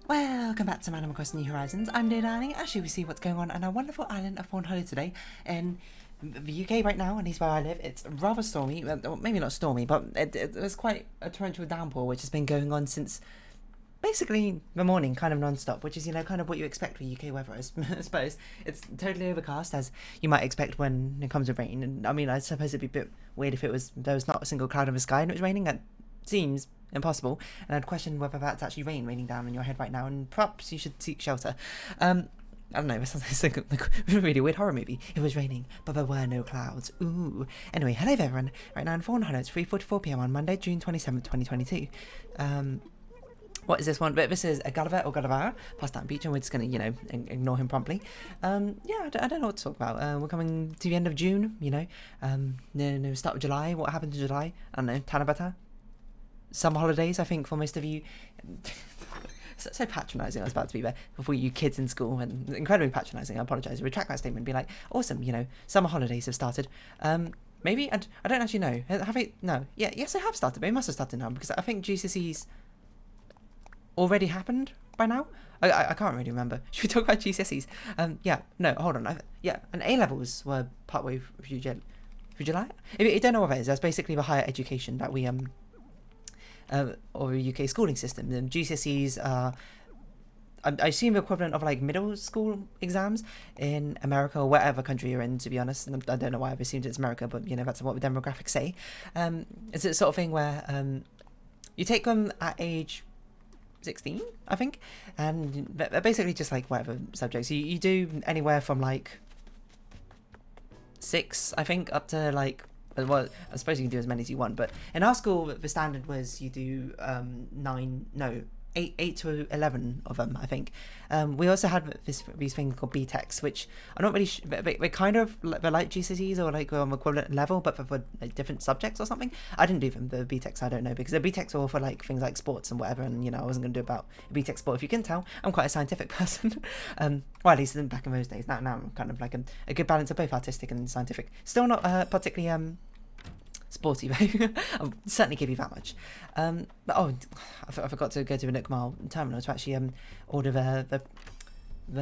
Welcome back to Animal Crossing New Horizons. I'm Darling. Actually, we see what's going on on our wonderful island of Fawnhollow today in the UK right now, at least where I live. It's rather stormy, well, maybe not stormy, but it was quite a torrential downpour, which has been going on since basically the morning, kind of non-stop, which is, kind of what you expect for UK weather, I suppose. It's totally overcast, as you might expect when it comes to rain. And I mean, I suppose it'd be a bit weird if there was not a single cloud in the sky and it was raining. That seems impossible, and I'd question whether that's actually raining down on your head right now, and perhaps you should seek shelter. I don't know, it sounds like a really weird horror movie. It was raining, but there were no clouds. Ooh. Anyway, hello everyone. Right now in Fawnhallow, it's 3:44 p.m. on Monday, June 27th, 2022. What is this one? But this is a Gulliver or Gulliver past that beach, and we're just going to, ignore him promptly. I don't know what to talk about. We're coming to the end of June, no, start of July. What happened in July? I don't know, Tanabata? Summer holidays, I think, for most of you. so patronising, I was about to be there, for you kids in school, and incredibly patronising. I apologise. Retract that statement and be like, awesome, summer holidays have started. Maybe, I don't actually know. Have they? No. Yeah, yes, they have started. They must have started now, because I think GCSEs already happened by now. I can't really remember. Should we talk about GCSEs? No, hold on. And A-levels were partway through July. If you don't know what that is, that's basically the higher education that we, or a UK schooling system. The GCSEs are, I assume, the equivalent of like middle school exams in America or whatever country you're in, to be honest. And I don't know why I've assumed it's America, but that's what the demographics say. It's a sort of thing where you take them at age 16, I think, and they're basically just like whatever subjects. You do anywhere from like 6, I think, up to like, well, I suppose you can do as many as you want, but in our school the standard was you do 8 to 11 of them, I think. We also had these things called BTECs, which I'm not really they're kind of they're like GCSEs or like equivalent level, but for like different subjects or something. I didn't do them, the BTECs, I don't know, because the BTECs were all for like things like sports and whatever, and I wasn't going to do about a BTEC sport. If you can tell, I'm quite a scientific person. Well, at least back in those days. Now I'm kind of like a good balance of both artistic and scientific. Still not particularly sporty though. I'll certainly give you that much. I forgot to go to the Nook Mile terminal to actually order the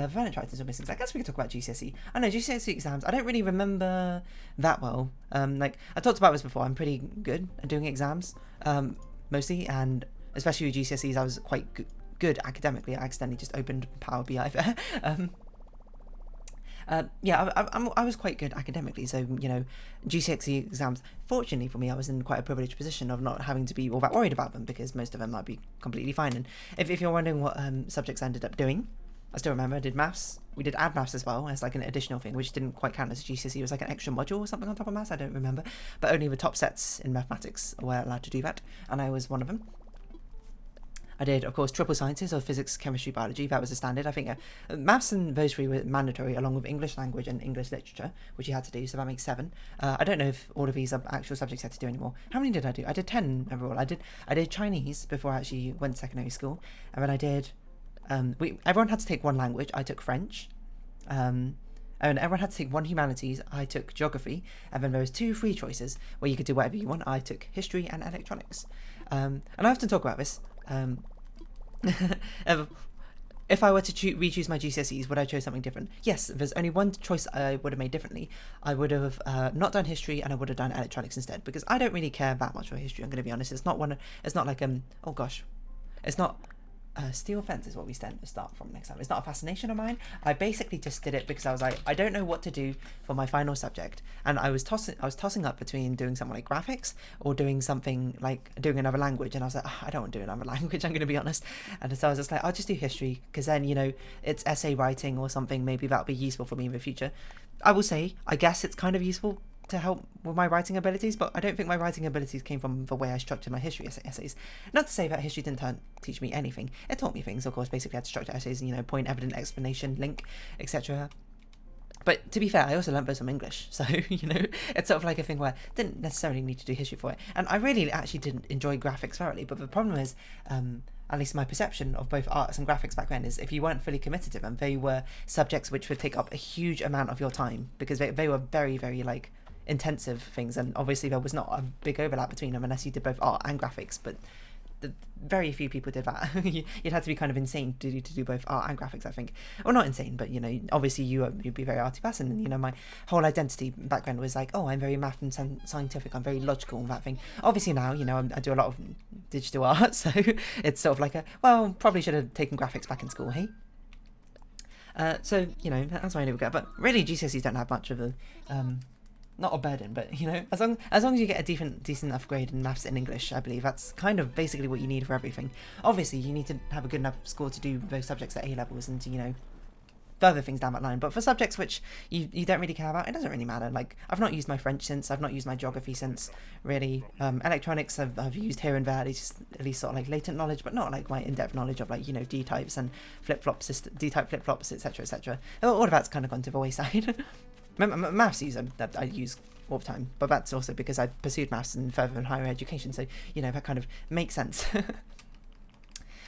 furniture items or missing. I guess we could talk about GCSE. I know GCSE exams, I don't really remember that well. Like I talked about this before, I'm pretty good at doing exams, mostly, and especially with GCSEs I was quite good academically. I accidentally just opened Power BI there. I was quite good academically, so GCSE exams, fortunately for me, I was in quite a privileged position of not having to be all that worried about them, because most of them might be completely fine. And if you're wondering what subjects I ended up doing, I still remember I did maths. We did add maths as well as like an additional thing, which didn't quite count as GCSE. It was like an extra module or something on top of maths, I don't remember, but only the top sets in mathematics were allowed to do that, and I was one of them. I did, of course, triple sciences, or physics, chemistry, biology. That was the standard. I think maths and those 3 were mandatory, along with English language and English literature, which you had to do, so that makes 7. I don't know if all of these are actual subjects you had to do anymore. How many did I do? I did 10 overall. I did Chinese before I actually went to secondary school, and then I did, everyone had to take one language. I took French, and everyone had to take one humanities. I took geography, and then there was 2 free choices where you could do whatever you want. I took history and electronics, and I often talk about this. If I were to re-choose my GCSEs, would I choose something different? Yes, there's only one choice I would have made differently. I would have not done history, and I would have done electronics instead, because I don't really care that much for history, I'm going to be honest. It's not like it's not steel fence is what we start from next time. It's not a fascination of mine. I basically just did it because I was like, I don't know what to do for my final subject, and I was tossing up between doing something like graphics or doing something like doing another language, and I was like, I don't want to do another language, I'm going to be honest. And so I was just like, I'll just do history, because then it's essay writing or something, maybe that'll be useful for me in the future. I will say, I guess it's kind of useful to help with my writing abilities, but I don't think my writing abilities came from the way I structured my history essays. Not to say that history didn't teach me anything. It taught me things, of course. Basically I had to structure essays, point, evidence, explanation, link, etc. But to be fair, I also learned those from English, so it's sort of like a thing where I didn't necessarily need to do history for it. And I really actually didn't enjoy graphics thoroughly, but the problem is, at least my perception of both arts and graphics back then, is if you weren't fully committed to them, they were subjects which would take up a huge amount of your time, because they were very, very like intensive things, and obviously there was not a big overlap between them unless you did both art and graphics. But very few people did that. You'd have to be kind of insane to do both art and graphics, I think. Well, not insane, but obviously you'd be a very arty person, and my whole identity background was like, oh, I'm very math and scientific, I'm very logical and that thing. Obviously now, I do a lot of digital art, so it's sort of like probably should have taken graphics back in school, hey? So that's my only regret. But really, GCSEs don't have much of a not a burden, but as long as you get a decent enough grade in maths and English, I believe that's kind of basically what you need for everything. Obviously, you need to have a good enough score to do those subjects at A levels and to further things down that line. But for subjects which you don't really care about, it doesn't really matter. Like, I've not used my French since, I've not used my geography since, really. Electronics I've used here and there, at least sort of like latent knowledge, but not like my in-depth knowledge of like D types and flip-flops, D-type flip-flops, etc. All of that's kind of gone to the wayside. Maths I use all the time, but that's also because I pursued maths and further in higher education, so that kind of makes sense.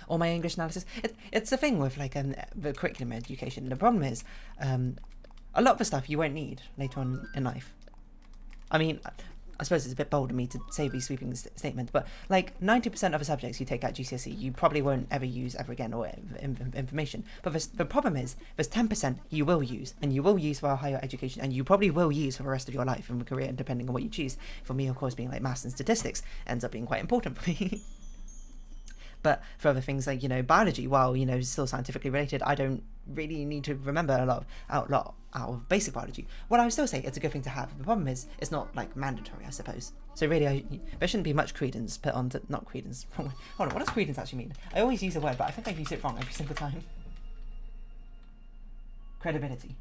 Or my English analysis, it's a thing with like the curriculum education. The problem is a lot of the stuff you won't need later on in life. I mean, I suppose it's a bit bold of me to say these sweeping statements, but like 90% of the subjects you take at GCSE you probably won't ever use ever again, or information. But the problem is there's 10% you will use, and you will use for higher education, and you probably will use for the rest of your life and career, depending on what you choose. For me, of course, being like maths and statistics ends up being quite important for me. But for other things like, biology, while, still scientifically related, I don't really need to remember a lot out of basic biology. What I would still say it's a good thing to have. The problem is, it's not, like, mandatory, I suppose. So really, there shouldn't be much credence put on to, not credence, hold on, what does credence actually mean? I always use a word, but I think I use it wrong every single time. Credibility.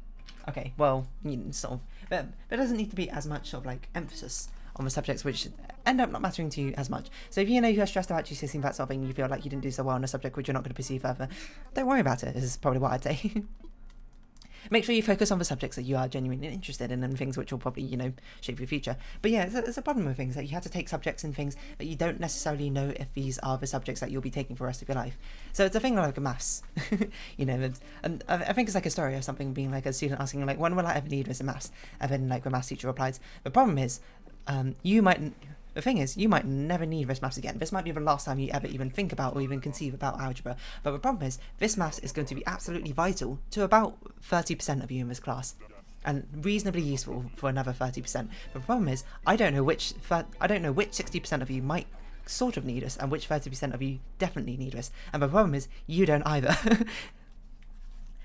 Okay, well, sort of, but there doesn't need to be as much sort of, like, emphasis on the subjects which end up not mattering to you as much. So if you're stressed about GCSE and that sort of thing, you feel like you didn't do so well on a subject which you're not going to pursue further, don't worry about it, is probably what I'd say. Make sure you focus on the subjects that you are genuinely interested in, and things which will probably, shape your future. But yeah, it's a problem with things that you have to take subjects and things that you don't necessarily know if these are the subjects that you'll be taking for the rest of your life. So it's a thing like maths, and I think it's like a story of something being like a student asking like, when will I ever need this in maths? And then like the maths teacher replies, the problem is, you might never need this maths again. This might be the last time you ever even think about or even conceive about algebra. But the problem is, this maths is going to be absolutely vital to about 30% of you in this class, and reasonably useful for another 30%. But the problem is, I don't know which 60% of you might sort of need us, and which 30% of you definitely need us. And the problem is, you don't either.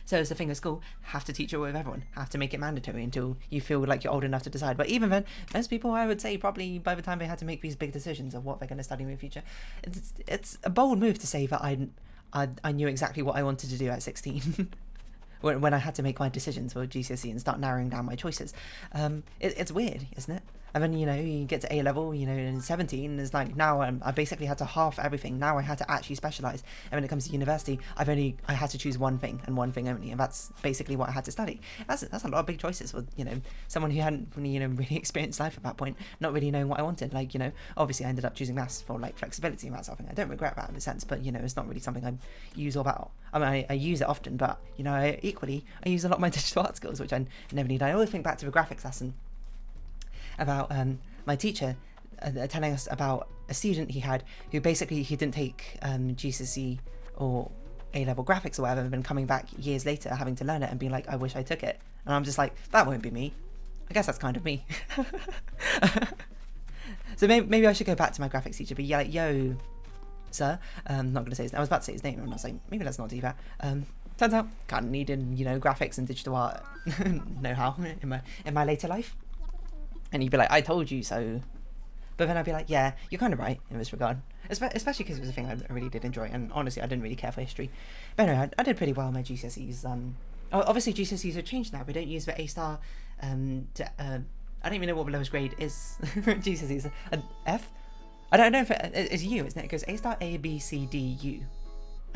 So it's the thing with school, have to teach it with everyone, have to make it mandatory until you feel like you're old enough to decide. But even then, most people, I would say, probably by the time they had to make these big decisions of what they're going to study in the future, it's a bold move to say that I knew exactly what I wanted to do at 16. when I had to make my decisions for GCSE and start narrowing down my choices. It's weird, isn't it? And then, you get to A level, in 17, it's like, now I basically had to half everything. Now I had to actually specialise. And when it comes to university, I had to choose one thing and one thing only. And that's basically what I had to study. That's a lot of big choices for, someone who hadn't really, really experienced life at that point, not really knowing what I wanted. Like, obviously I ended up choosing maths for, like, flexibility and that sort of thing. I don't regret that in a sense, but, it's not really something I use all that. I mean, I use it often, but, I use a lot of my digital art skills, which I never need. I always think back to the graphics lesson about my teacher telling us about a student he had who basically he didn't take GCSE or A-level graphics or whatever, and been coming back years later having to learn it and being like, I wish I took it. And I'm just like, that won't be me. I guess that's kind of me. So maybe I should go back to my graphics teacher, but yeah, like, yo, sir, I'm not going to say his name. I was about to say his name, I'm not saying, maybe let's not do that. Turns out, kind of needed, graphics and digital art know-how in my later life. And you'd be like, I told you so. But then I'd be like, yeah, you're kind of right in this regard. Especially because it was a thing I really did enjoy. And honestly, I didn't really care for history. But anyway, I did pretty well in my GCSEs. Obviously, GCSEs have changed now. We don't use the A-star I don't even know what the lowest grade is. GCSEs. An F? I don't know if it's U, isn't it? It goes A-star, A, B, C, D, U.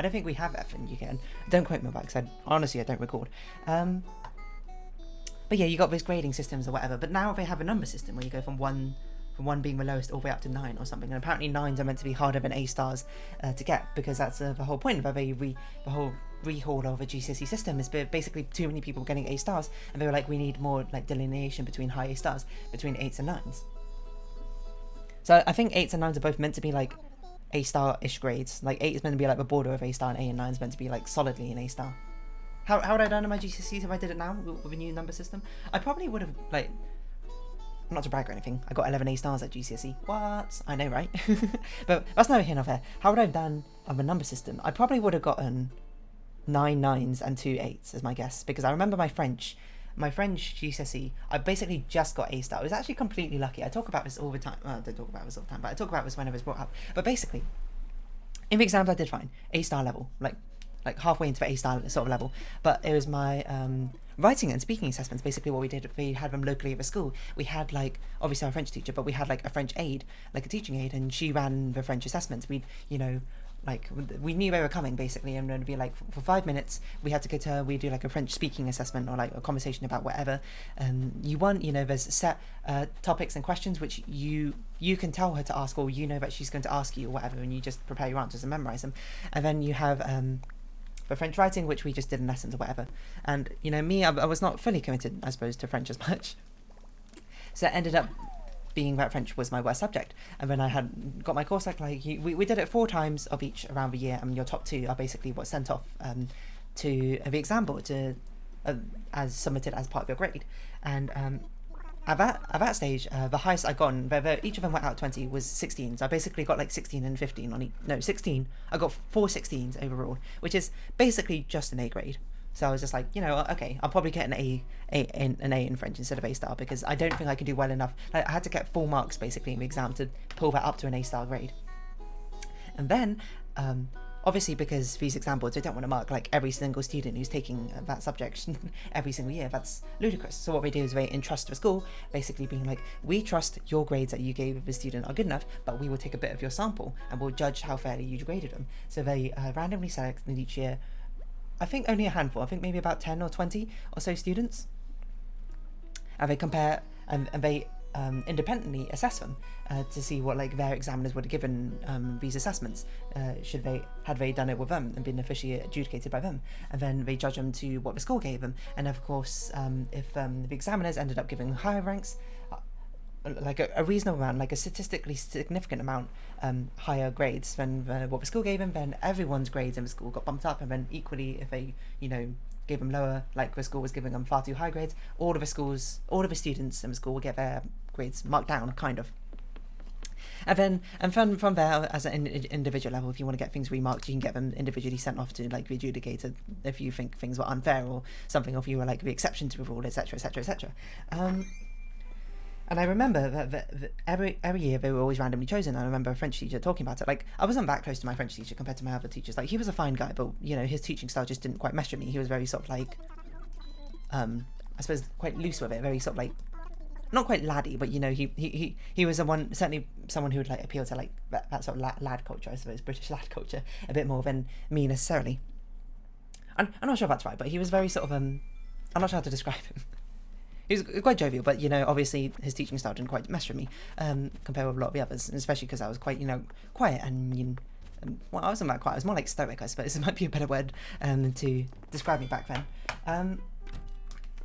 I don't think we have F in UK. Don't quote me about it, because honestly, I don't record. But yeah, you got those grading systems or whatever. But now they have a number system where you go from one being the lowest all the way up to 9 or something. And apparently 9s are meant to be harder than A-stars to get, because that's the whole point of the whole rehaul of a GCSE system is basically too many people getting A-stars, and they were like, we need more like delineation between high A-stars, between 8s and 9s. So I think 8s and 9s are both meant to be like A-star-ish grades. Like 8 is meant to be like the border of A-star, and A and 9 is meant to be like solidly an A-star. How would I done in my GCSEs if I did it now with a new number system? I probably would have, like, not to brag or anything, I got 11 A-stars at GCSE. What? I know, right? But that's neither here nor there. How would I have done on the number system? I probably would have gotten 9 9s and 2 8s as my guess, because I remember my French GCSE, I basically just got A-star. I was actually completely lucky. I talk about this all the time. Well, I don't talk about this all the time, but I talk about this when it was brought up. But basically, in the exams I did fine. A-star level, like halfway into the A-star sort of level. But it was my writing and speaking assessments. Basically what we did, we had them locally at the school. We had, like, obviously our French teacher, but we had like a French aide, like a teaching aide, and she ran the French assessments. We'd, you know, like, we knew they were coming basically, and it'd be like for 5 minutes we had to go to her. We do like a French speaking assessment, or like a conversation about whatever you want. You know, there's set topics and questions which you can tell her to ask, or you know that she's going to ask you or whatever, and you just prepare your answers and memorize them. And then you have for French writing, which we just did in lessons or whatever. And, you know, me, I was not fully committed, I suppose, to French as much. So it ended up being that French was my worst subject. And then I had got my course, like we did it 4 times of each around the year, and your top 2 are basically what's sent off to the exam board to as submitted as part of your grade. And at that stage, the highest I got, each of them went out 20, was 16. So I basically got like 16 and 15 on each. No, 16. I got 4 16s overall, which is basically just an A grade. So I was just like, you know, okay, I'll probably get an A in French instead of A-star, because I don't think I can do well enough. Like, I had to get 4 marks basically in the exam to pull that up to an A-star grade. And then, obviously, because these exam boards, they don't want to mark like every single student who's taking that subject every single year. That's ludicrous. So what they do is they entrust the school, basically being like, we trust your grades that you gave the student are good enough, but we will take a bit of your sample and we'll judge how fairly you graded them. So they randomly selected each year, I think only a handful, I think maybe about 10 or 20 or so students. And they compare, and they independently assess them to see what like their examiners would have given these assessments, had they done it with them and been officially adjudicated by them, and then they judge them to what the school gave them. And of course, if the examiners ended up giving higher ranks, like a reasonable amount, like a statistically significant amount higher grades than what the school gave them, then everyone's grades in the school got bumped up. And then equally, if they, you know, gave them lower, like the school was giving them far too high grades, all of the students in the school will get their grades marked down, kind of. And then from there, as an individual level, if you want to get things remarked, you can get them individually sent off to like be adjudicated if you think things were unfair or something, or if you were like the exception to the rule, etc., etc., etc. And I remember that every year they were always randomly chosen. I remember a French teacher talking about it. Like, I wasn't that close to my French teacher compared to my other teachers. Like, he was a fine guy, but, you know, his teaching style just didn't quite mesh with me. He was very sort of like, I suppose, quite loose with it. Very sort of like, not quite laddie, but, you know, he was certainly someone who would like appeal to like that sort of lad culture, I suppose, British lad culture, a bit more than me necessarily. I'm not sure if that's right, but he was very sort of, I'm not sure how to describe him. He was quite jovial, but, you know, obviously his teaching style didn't quite mesh with me, compared with a lot of the others, and especially because I was quite, you know, quiet and, you know, well, I wasn't that quiet, I was more like stoic, I suppose. It might be a better word to describe me back then.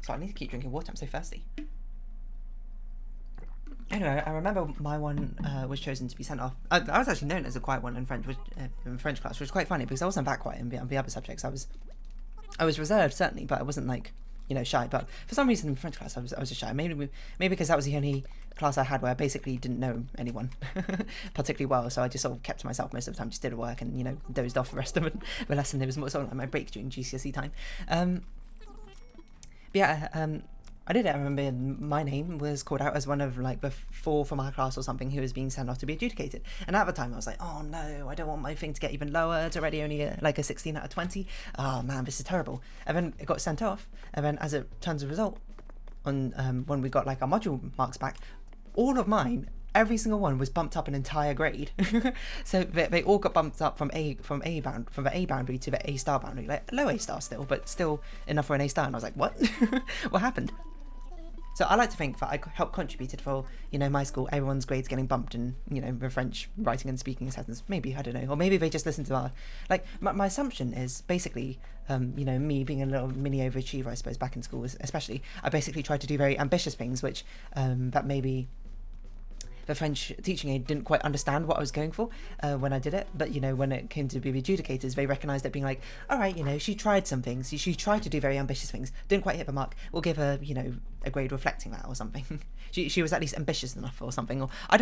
So I need to keep drinking water, I'm so thirsty. Anyway, I remember my one was chosen to be sent off. I was actually known as a quiet one in French, in French class, which was quite funny because I wasn't that quiet in the other subjects. I was reserved, certainly, but I wasn't like, you know, shy. But for some reason in French class I was just shy. Maybe because that was the only class I had where I basically didn't know anyone particularly well, so I just sort of kept to myself most of the time, just did work and, you know, dozed off the rest of the lesson. It was more sort of like my break during GCSE time. I did it. I remember my name was called out as one of like the 4 from our class or something who was being sent off to be adjudicated. And at the time I was like, oh no, I don't want my thing to get even lower. It's already only like a 16 out of 20. Oh man, this is terrible. And then it got sent off. And then as it turns a result, on when we got like our module marks back, all of mine, every single one was bumped up an entire grade. So they all got bumped up from the A boundary to the A-star boundary, like low A-star still, but still enough for an A-star. And I was like, what? What happened? So I like to think that I helped contributed for, you know, my school, everyone's grades getting bumped in, you know, the French writing and speaking assessments. Maybe, I don't know. Or maybe they just listen to our, like, my assumption is basically, you know, me being a little mini overachiever, I suppose, back in school especially, I basically tried to do very ambitious things, which, that maybe the French teaching aide didn't quite understand what I was going for when I did it. But, you know, when it came to be adjudicators, they recognised it being like, all right, you know, she tried some things. She tried to do very ambitious things. Didn't quite hit the mark. We'll give her, you know, a grade reflecting that or something. she was at least ambitious enough or something. Or I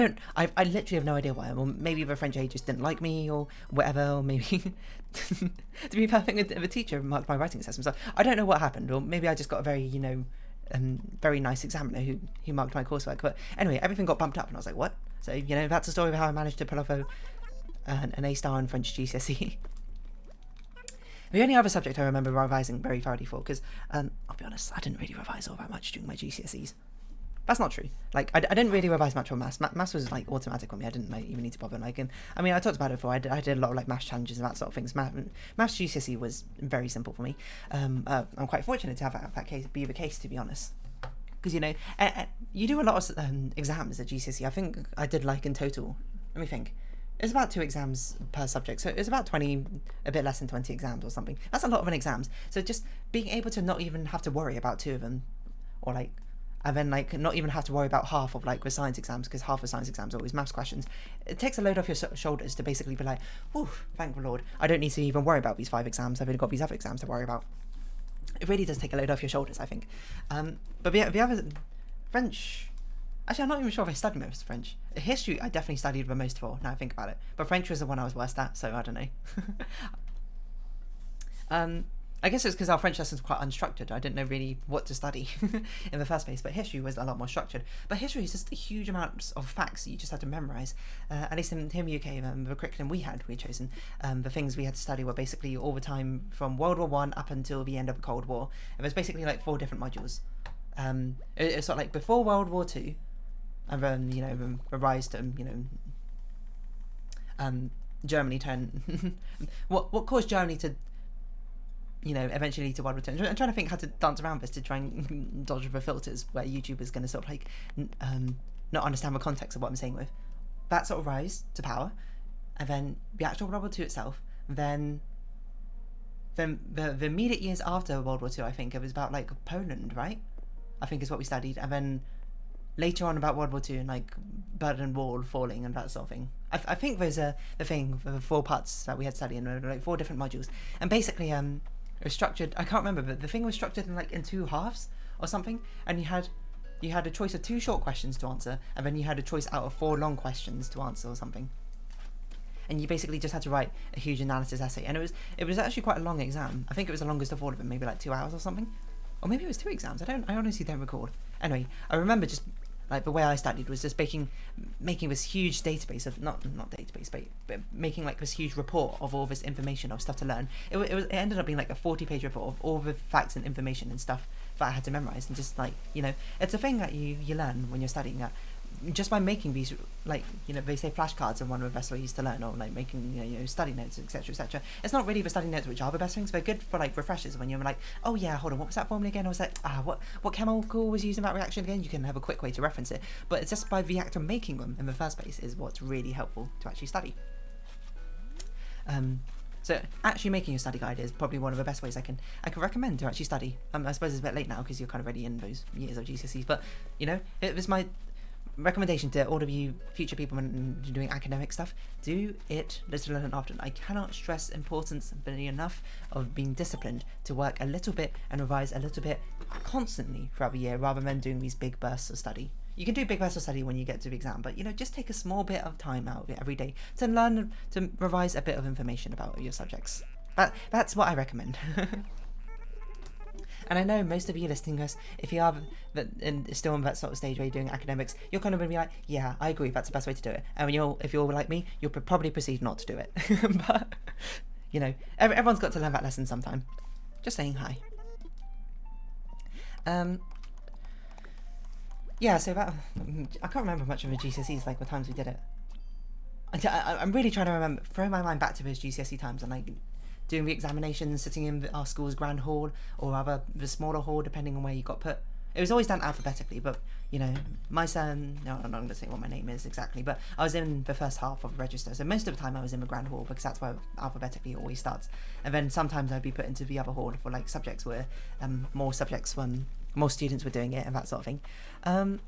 literally have no idea why. Or maybe the French aide just didn't like me or whatever. Or maybe, to be perfect, the teacher marked my writing assessment. So I don't know what happened. Or maybe I just got a very, you know, very nice examiner who marked my coursework. But anyway, everything got bumped up and I was like, what? So, you know, that's the story of how I managed to pull off an A star in French GCSE. The only other subject I remember revising very thoroughly for, because I'll be honest, I didn't really revise all that much during my GCSEs. That's not true. Like, I didn't really revise much for maths. Maths was, like, automatic for me. I didn't, like, even need to bother. Like, and I mean, I talked about it before. I did a lot of, like, maths challenges and that sort of things. Maths GCSE was very simple for me. I'm quite fortunate to have that case be the case, to be honest. Because, you know, you do a lot of exams at GCSE. I think I did, like, in total, let me think. It was about 2 exams per subject. So it was about 20, a bit less than 20 exams or something. That's a lot of exams. So just being able to not even have to worry about 2 of them, or, like, and then, like, not even have to worry about half of, like, the science exams, because half the science exams are always maths questions. It takes a load off your shoulders to basically be like, whew, thank the Lord, I don't need to even worry about these 5 exams. I've only got these other exams to worry about. It really does take a load off your shoulders, I think. But the other French, actually, I'm not even sure if I studied most French. History, I definitely studied the most for, now I think about it. But French was the one I was worst at, so I don't know. I guess it's because our French lessons were quite unstructured. I didn't know really what to study in the first place, but history was a lot more structured. But history is just a huge amount of facts that you just had to memorise. At least in the UK, the curriculum we had chosen, the things we had to study were basically all the time from World War I up until the end of the Cold War. And there's basically like 4 different modules. It's sort of like before World War II, and then, you know, the rise to, you know, Germany turned... what caused Germany to, you know, eventually to World War II. I'm trying to think how to dance around this to try and dodge the filters where YouTube is going to sort of like not understand the context of what I'm saying with. That sort of rise to power, and then the actual World War II itself, then the immediate years after World War II, I think it was about like Poland, right? I think is what we studied, and then later on about World War II and like Berlin Wall falling and that sort of thing. I think there's the thing for the 4 parts that we had studied, and there were like 4 different modules, and basically it was structured, I can't remember, but the thing was structured in 2 halves or something, and you had a choice of 2 short questions to answer, and then you had a choice out of 4 long questions to answer or something. And you basically just had to write a huge analysis essay, and it was actually quite a long exam. I think it was the longest of all of them, maybe like 2 hours or something. Or maybe it was 2 exams, I honestly don't recall. Anyway, I remember just like the way I studied was just making this huge database of not database, but making like this huge report of all this information of stuff to learn. It ended up being like a 40-page report of all the facts and information and stuff that I had to memorize, and just like, you know, it's a thing that you learn when you're studying that. Just by making these, like, you know, they say flashcards are one of the best ways to learn, or like making, you know, study notes, etc, etc. It's not really the study notes which are the best things, but good for like refreshers when you're like, oh yeah, hold on, what was that formula again? I was like, what chemical was used in that reaction again? You can have a quick way to reference it, but it's just by the act of making them in the first place is what's really helpful to actually study. So actually making a study guide is probably one of the best ways I can recommend to actually study. I suppose it's a bit late now because you're kind of already in those years of GCSEs, but you know, it was my recommendation to all of you future people when you're doing academic stuff: do it little and often. I cannot stress importance enough of being disciplined to work a little bit and revise a little bit constantly throughout the year, rather than doing these big bursts of study. You can do big bursts of study when you get to the exam, but you know, just take a small bit of time out of it every day to learn, to revise a bit of information about your subjects. That's what I recommend. And I know most of you listening to us, if you are still in that sort of stage where you're doing academics, you're kind of going to be like, yeah, I agree, that's the best way to do it. And if you're like me, you'll probably proceed not to do it. But, you know, everyone's got to learn that lesson sometime. Just saying hi. Yeah, so that, I can't remember much of the GCSEs, like the times we did it. I'm really trying to remember, throw my mind back to those GCSE times and like doing the examinations, sitting in our school's grand hall, or rather the smaller hall, depending on where you got put. It was always done alphabetically, but, you know, my son, no, I'm not going to say what my name is exactly, but I was in the first half of the register, so most of the time I was in the grand hall, because that's where alphabetically it always starts. And then sometimes I'd be put into the other hall for, like, subjects where more subjects when more students were doing it and that sort of thing.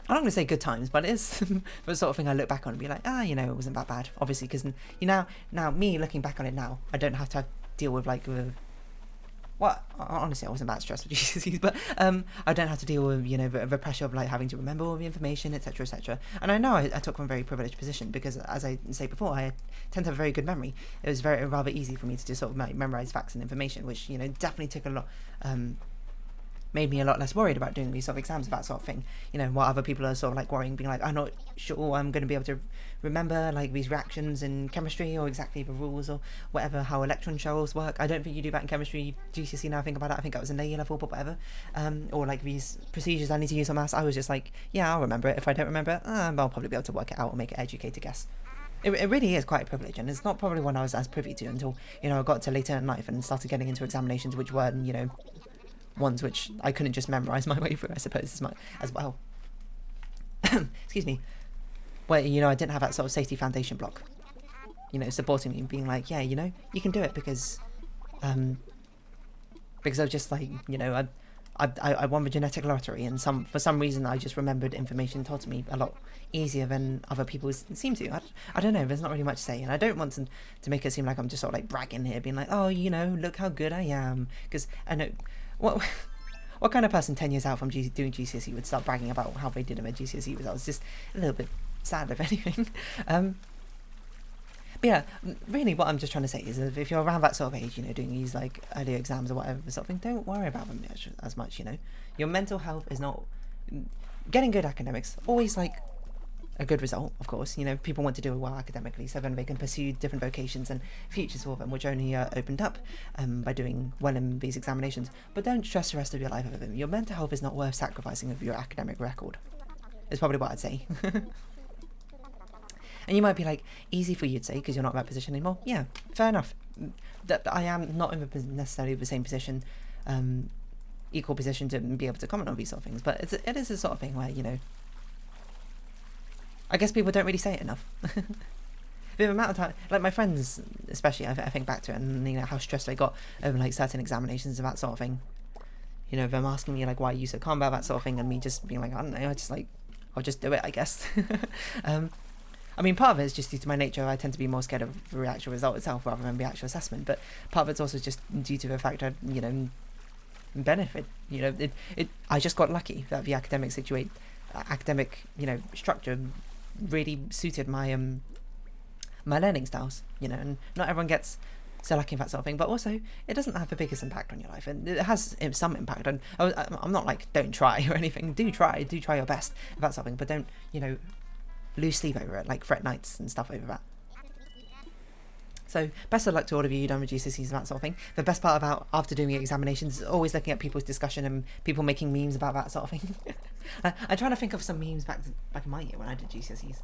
I'm not going to say good times, but it is the sort of thing I look back on and be like, you know, it wasn't that bad. Obviously, because now me looking back on it now, I don't have to deal with like honestly, I wasn't that stressed with GCSEs, but I don't have to deal with, you know, the pressure of like having to remember all the information, etc., etc. And I know I took from a very privileged position because, as I say before, I tend to have a very good memory. It was rather easy for me to just sort of memorize facts and information, which, you know, definitely took a lot. Made me a lot less worried about doing these sort of exams, that sort of thing. You know, while other people are sort of like worrying, being like, I'm not sure I'm going to be able to remember like these reactions in chemistry or exactly the rules or whatever, how electron shells work. I don't think you do that in chemistry GCSE now I think about it. I think that was in A level, but whatever. Or like these procedures I need to use on maths. I was just like, yeah, I'll remember it. If I don't remember it, I'll probably be able to work it out or make an educated guess. It really is quite a privilege, and it's not probably one I was as privy to until, you know, I got to later in life and started getting into examinations which were, you know, ones which I couldn't just memorise my way through, I suppose, as well. Excuse me. Where, you know, I didn't have that sort of safety foundation block, you know, supporting me and being like, yeah, you know, you can do it because I was just like, you know, I won the genetic lottery, and for some reason I just remembered information told to me a lot easier than other people seem to. I don't know, there's not really much to say, and I don't want to make it seem like I'm just sort of like bragging here, being like, oh, you know, look how good I am, because I know, what kind of person 10 years out from doing GCSE would start bragging about how they did in their GCSE results? Just a little bit sad, if anything. But yeah, really what I'm just trying to say is that if you're around that sort of age, you know, doing these like early exams or whatever sort of thing, don't worry about them as much, you know. Your mental health is not... Getting good academics, always like a good result, of course. You know, people want to do well academically, so then they can pursue different vocations and futures for them, which only opened up by doing well in these examinations. But don't stress the rest of your life over them. Your mental health is not worth sacrificing of your academic record. Is probably what I'd say. And you might be like, easy for you to say because you're not in that position anymore. Yeah, fair enough. That I am not in necessarily the same position, equal position to be able to comment on these sort of things. But it is a sort of thing where, you know, I guess people don't really say it enough. The amount of time, like my friends especially, I think back to it and, you know, how stressed they got over like certain examinations and that sort of thing. You know, them asking me like, why are you so calm about that sort of thing, and me just being like, I don't know, I'll just do it, I guess. I mean, part of it is just due to my nature. I tend to be more scared of the actual result itself rather than the actual assessment, but part of it's also just due to the fact that, you know, benefit, you know, I just got lucky that the academic, you know, structure really suited my my learning styles, you know, and not everyone gets so lucky in that sort of thing, but also it doesn't have the biggest impact on your life, and it has some impact. And I'm not like don't try or anything. Do try your best at that sort of thing, but don't, you know, lose sleep over it, like fret nights and stuff over that. So best of luck to all of you done with GCSEs and that sort of thing. The best part about after doing the examinations is always looking at people's discussion and people making memes about that sort of thing. I'm trying to think of some memes back in my year when I did GCSEs.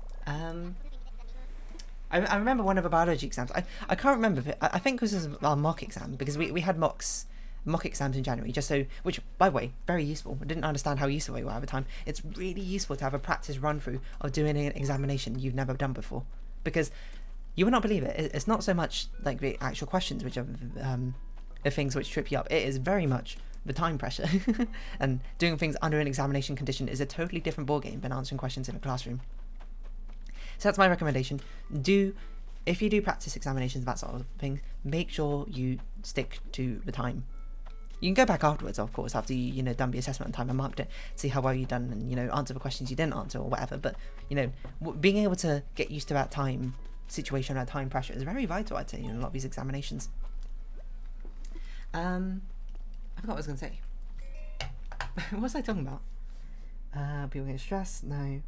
I remember one of the biology exams. I can't remember if it, I think this was our mock exam, because we had mock exams in January, just so, which by the way, very useful. I didn't understand how useful they were at the time. It's really useful to have a practice run through of doing an examination you've never done before, because you will not believe it. It's not so much like the actual questions which are the things which trip you up. It is very much the time pressure. And doing things under an examination condition is a totally different ballgame than answering questions in a classroom. So that's my recommendation. If you do practice examinations, that sort of thing, make sure you stick to the time. You can go back afterwards, of course, after you know, done the assessment and time and marked it, see how well you've done and, you know, answer the questions you didn't answer or whatever. But, you know, being able to get used to that time situation, that time pressure is very vital, I'd say, in a lot of these examinations. I forgot what I was going to say. What was I talking about? People getting stressed? No.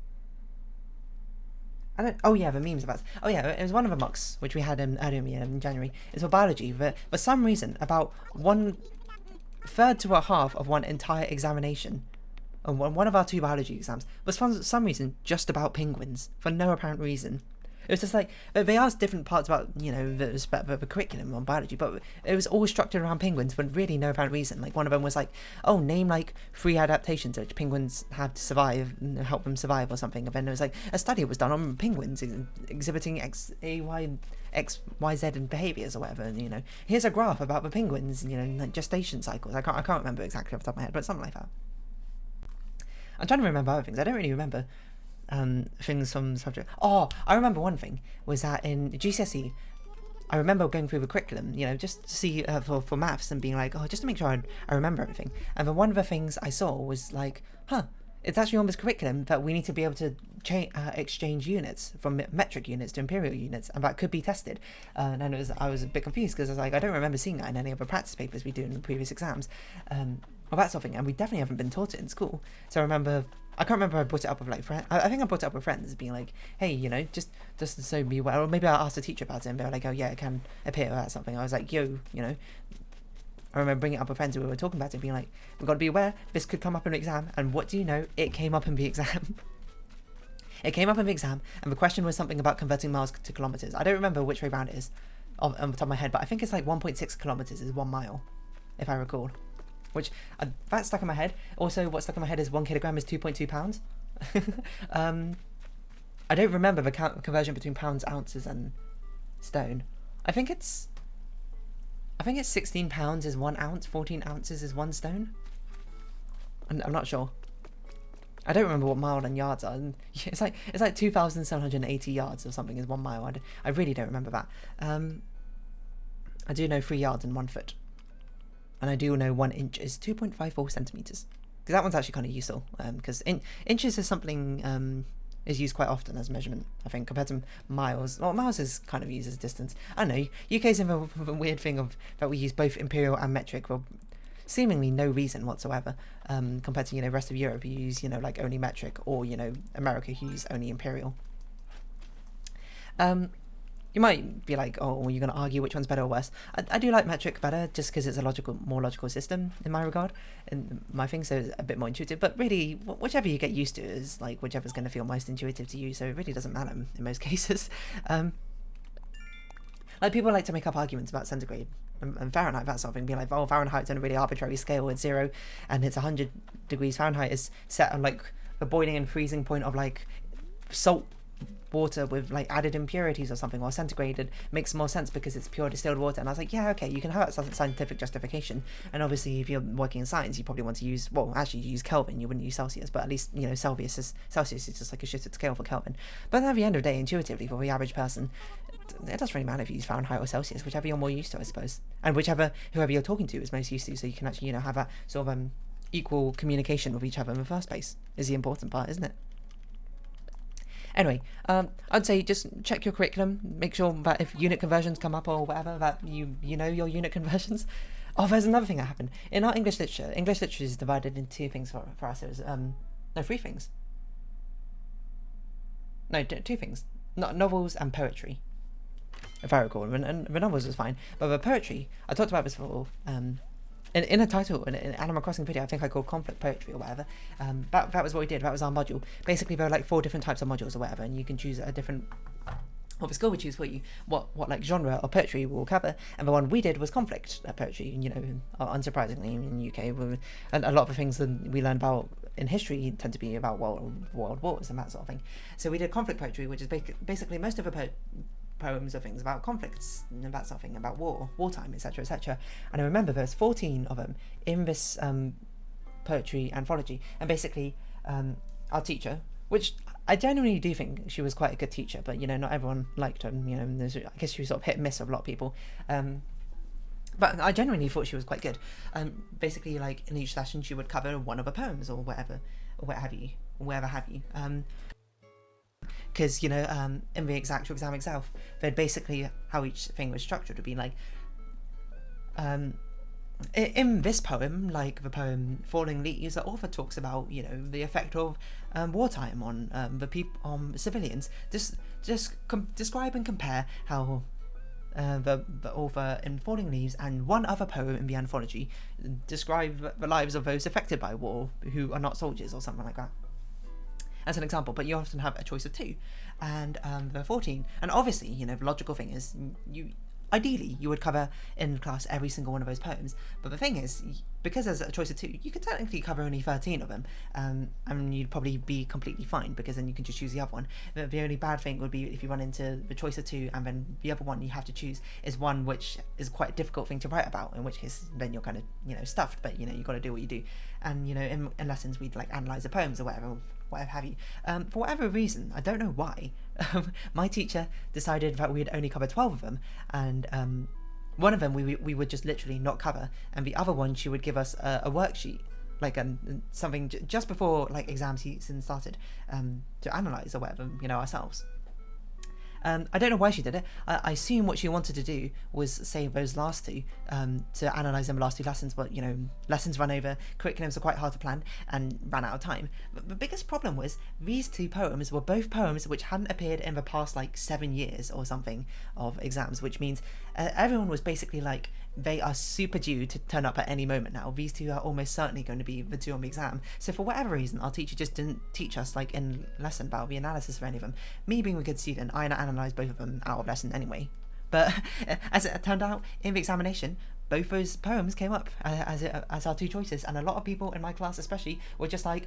Oh yeah, the memes about... Oh yeah, it was one of the mocks, which we had earlier in the year, in January. It's for biology, but for some reason, about 1/3 to a half of one entire examination, on one of our 2 biology exams, was for some reason just about penguins, for no apparent reason. It was just like, they asked different parts about, you know, the curriculum on biology, but it was all structured around penguins for really no apparent reason. Like, one of them was like, oh, name like 3 adaptations which penguins have to survive, help them survive or something. And then there was like, a study was done on penguins exhibiting X, Y, Z and behaviours or whatever. And, you know, here's a graph about the penguins, you know, like gestation cycles. I can't remember exactly off the top of my head, but something like that. I'm trying to remember other things. I don't really remember things from subject. Oh, I remember one thing was that in GCSE, I remember going through the curriculum, you know, just to see for maths and being like, oh, just to make sure I remember everything. And then one of the things I saw was like, it's actually on this curriculum that we need to be able to exchange units from metric units to imperial units, and that could be tested. And I was a bit confused because I was like, I don't remember seeing that in any of the practice papers we do in previous exams, or that sort of thing. And we definitely haven't been taught it in school. So I can't remember I brought it up with like friends. I think I brought it up with friends, being like, hey, you know, just so be aware. Or maybe I asked the teacher about it, and they were like, oh yeah, it can appear or something. I was like, yo, you know. I remember bringing it up with friends who we were talking about it, being like, we've got to be aware, this could come up in the exam. And what do you know? It came up in the exam. It came up in the exam, and the question was something about converting miles to kilometres. I don't remember which way round it is on the top of my head, but I think it's like 1.6 kilometres is 1 mile, if I recall. Which, that stuck in my head. Also, what stuck in my head is 1 kilogram is 2.2 pounds. I don't remember the conversion between pounds, ounces, and stone. I think it's 16 pounds is 1 ounce, 14 ounces is 1 stone. I'm not sure. I don't remember what mile and yards are. It's like 2,780 yards or something is 1 mile. I really don't remember that. I do know 3 yards and 1 foot. And I do know 1 inch is 2.54 centimetres. Because that one's actually kind of useful. Because inches is something is used quite often as measurement, I think, compared to miles. Well, miles is kind of used as distance. I don't know. UK's in a weird thing of that we use both imperial and metric for seemingly no reason whatsoever. Compared to, you know, rest of Europe, you use, you know, like only metric, or, you know, America, who use only imperial. You might be like, oh, you're going to argue which one's better or worse. I do like metric better, just because it's a more logical system in my regard, and my thing, so it's a bit more intuitive. But really, whichever you get used to is like whichever's going to feel most intuitive to you. So it really doesn't matter in most cases. Like people like to make up arguments about centigrade and Fahrenheit, that sort of thing. Be like, oh, Fahrenheit's on a really arbitrary scale. It's 0, and it's 100 degrees Fahrenheit is set on like the boiling and freezing point of like salt water with like added impurities or something, or centigrade makes more sense because it's pure distilled water. And I was like, yeah, okay, you can have that scientific justification. And obviously if you're working in science, you probably want to use, well, actually you use Kelvin, you wouldn't use Celsius, but at least, you know, Celsius is just like a shifted scale for Kelvin. But at the end of the day, intuitively, for the average person, it doesn't really matter if you use Fahrenheit or Celsius, whichever you're more used to, I suppose, and whoever you're talking to is most used to, so you can actually, you know, have that sort of equal communication with each other in the first place is the important part, isn't it? Anyway, I'd say just check your curriculum, make sure that if unit conversions come up or whatever, that you know your unit conversions. Oh, there's another thing that happened. In our English literature is divided into 2 things for us. It was, no, 3 things. No, 2 things. Novels and poetry, if I recall. And the novels was fine, but the poetry, I talked about this before, in a title, in an Animal Crossing video, I think I called conflict poetry or whatever. That was what we did. That was our module. Basically, there were like 4 different types of modules or whatever, and you can choose a different, or the school would choose for you what like genre or poetry will cover. And the one we did was conflict poetry. You know, unsurprisingly in the UK, and a lot of the things that we learn about in history tend to be about world wars and that sort of thing. So we did conflict poetry, which is basically most of the poems or things about conflicts and that sort of thing, about wartime, etc., etc. And I remember there's 14 of them in this poetry anthology. And basically, our teacher, which I genuinely do think she was quite a good teacher, but, you know, not everyone liked her. You know, I guess she was sort of hit and miss with a lot of people. But I genuinely thought she was quite good. Basically, like in each session, she would cover one of the poems or whatever, or wherever have you. Because, you know, in the actual exam itself, they'd basically, how each thing was structured would be like, in this poem, like the poem Falling Leaves, the author talks about, you know, the effect of wartime on on civilians. Just describe and compare how the author in Falling Leaves and one other poem in the anthology describe the lives of those affected by war who are not soldiers or something like that, as an example. But you often have a choice of 2, and there are 14. And obviously, you know, the logical thing is, ideally you would cover in class every single one of those poems. But the thing is, because there's a choice of 2, you could technically cover only 13 of them, and you'd probably be completely fine, because then you can just choose the other one. The only bad thing would be if you run into the choice of 2 and then the other one you have to choose is one which is quite a difficult thing to write about, in which case then you're kind of, stuffed, but you've got to do what you do. And in lessons we'd like analyze the poems or whatever have you. For whatever reason, I don't know why, my teacher decided that we'd only cover 12 of them, and one of them we would just literally not cover, and the other one she would give us a worksheet, like something just before like exam season started, to analyze or whatever, ourselves. I don't know why she did it. I assume what she wanted to do was save those last 2 to analyse them last 2 lessons, but lessons run over, curriculums are quite hard to plan, and ran out of time. But the biggest problem was these 2 poems were both poems which hadn't appeared in the past like 7 years or something of exams, which means everyone was basically like, they are super due to turn up at any moment now. These 2 are almost certainly going to be the 2 on the exam. So for whatever reason, our teacher just didn't teach us like in lesson about the analysis of any of them. Me being a good student, I analysed both of them out of lesson anyway. But as it turned out, in the examination, both those poems came up as our 2 choices, and a lot of people in my class especially were just like,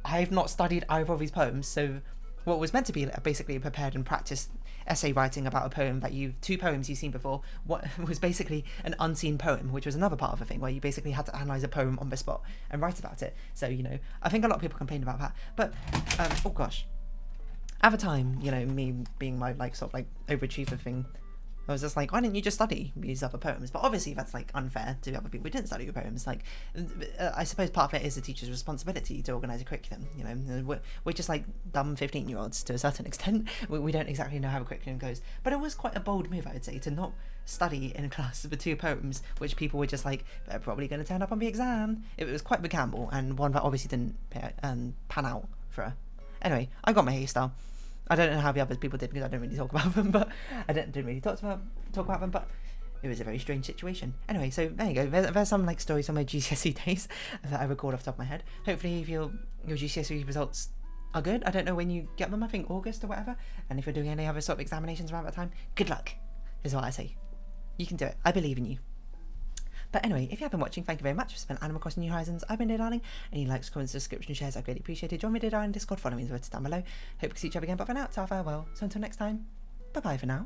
I've not studied either of these poems, so what was meant to be basically a prepared and practiced essay writing about a poem that 2 poems you've seen before, what was basically an unseen poem, which was another part of the thing where you basically had to analyse a poem on the spot and write about it. So I think a lot of people complained about that, but oh gosh, at the time, me being my sort of overachiever thing, I was just like, why didn't you just study these other poems? But obviously that's unfair to other people who didn't study the poems. I suppose part of it is the teacher's responsibility to organise a curriculum. We're just dumb 15-year-olds to a certain extent. We don't exactly know how a curriculum goes. But it was quite a bold move, I would say, to not study in class the 2 poems which people were just like, they're probably going to turn up on the exam. It was quite the gamble, and one that obviously didn't pan out for her. Anyway, I got my hairstyle. I don't know how the other people did, because I don't really talk about them, but I didn't really talk about them, but it was a very strange situation. Anyway, so there you go. There's some stories from my GCSE days that I record off the top of my head. Hopefully your GCSE results are good. I don't know when you get them, I think August or whatever, and if you're doing any other sort of examinations around that time, good luck, is what I say. You can do it. I believe in you. But anyway, if you have been watching, thank you very much. It's been Animal Crossing New Horizons. I've been Dear Darling. Any likes, comments, subscription, shares, I greatly appreciate it. Join me Dear Darling Discord, follow me in the words down below. Hope to see each other again, but for now, it's our farewell. So until next time, bye bye for now.